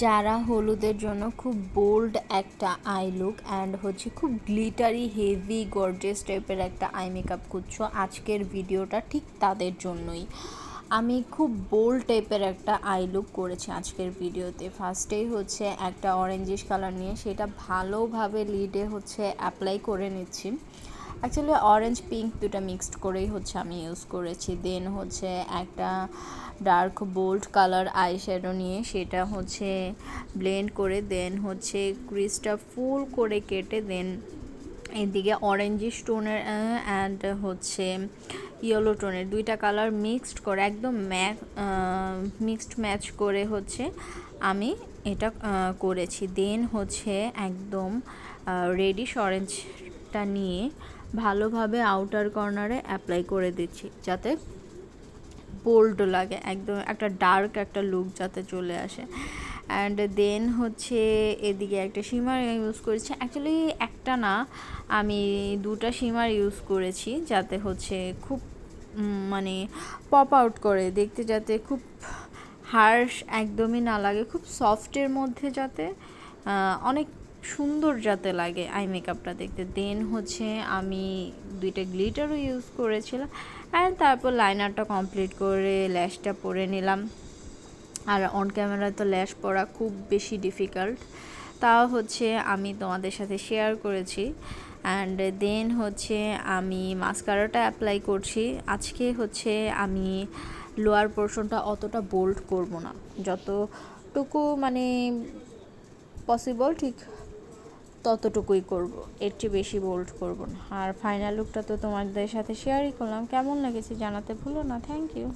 যারা হলুদের জন্য খুব বোল্ড একটা আই লুক অ্যান্ড হচ্ছে খুব গ্লিটারি হেভি গর্জিয়াস টাইপের একটা আই মেকআপ করছো, আজকের ভিডিওটা ঠিক তাদের জন্যই। আমি খুব বোল্ড টাইপের একটা আই লুক করেছি আজকের ভিডিওতে। ফার্স্টেই হচ্ছে একটা অরেঞ্জিশ কালার নিয়ে সেটা ভালোভাবে লিডে হচ্ছে অ্যাপ্লাই করে নিচ্ছি। অ্যাকচুয়ালি অরেঞ্জ পিঙ্ক দুটো মিক্সড করেই হচ্ছে আমি ইউজ করেছি। দেন হচ্ছে একটা dark bold colour eye shadow নিয়ে সেটা হচ্ছে ব্লেন্ড করে দেন হচ্ছে ক্রিজটা ফুল করে কেটে দেন এদিকে অরেঞ্জিশ টোনের অ্যান্ড হচ্ছে ইয়েলো টোনের দুইটা কালার মিক্সড করে একদম মিক্সড ম্যাচ করে হচ্ছে আমি এটা করেছি। দেন হচ্ছে একদম রেডিশ অরেঞ্জটা নিয়ে ভালোভাবে আউটার কর্নারে অ্যাপ্লাই করে দিচ্ছি যাতে বোল্ড লাগে, একদম একটা ডার্ক একটা লুক যাতে চলে আসে। অ্যান্ড দেন হচ্ছে এদিকে একটা শিমার ইউজ করেছি। অ্যাকচুয়ালি একটা না, আমি দুটো শিমার ইউজ করেছি যাতে হচ্ছে খুব মানে পপ আউট করে দেখতে, যাতে খুব হার্শ একদমই না লাগে, খুব সফটের মধ্যে যাতে অনেক সুন্দর যাতে লাগে আই মেকআপটা দেখতে। দেন হচ্ছে আমি দুইটা গ্লিটারও ইউজ করেছিলাম অ্যান্ড তারপর লাইনারটা কমপ্লিট করে ল্যাশটা পরে নিলাম। আর অন ক্যামেরায় তো ল্যাশ পরা খুব বেশি ডিফিকাল্ট, তাও হচ্ছে আমি তোমাদের সাথে শেয়ার করেছি। অ্যান্ড দেন হচ্ছে আমি মাস্কারাটা অ্যাপ্লাই করছি। আজকে হচ্ছে আমি লোয়ার পোর্শনটা অতটা বোল্ড করব না, যতটুকু মানে পসিবল ঠিক ততটুকুই করব, এর চেয়ে বেশি বোল্ড করব না। আর ফাইনাল লুকটা তো তোমাদের সাথে শেয়ারই করলাম, কেমন লেগেছে জানাতে ভুলো না। Thank you.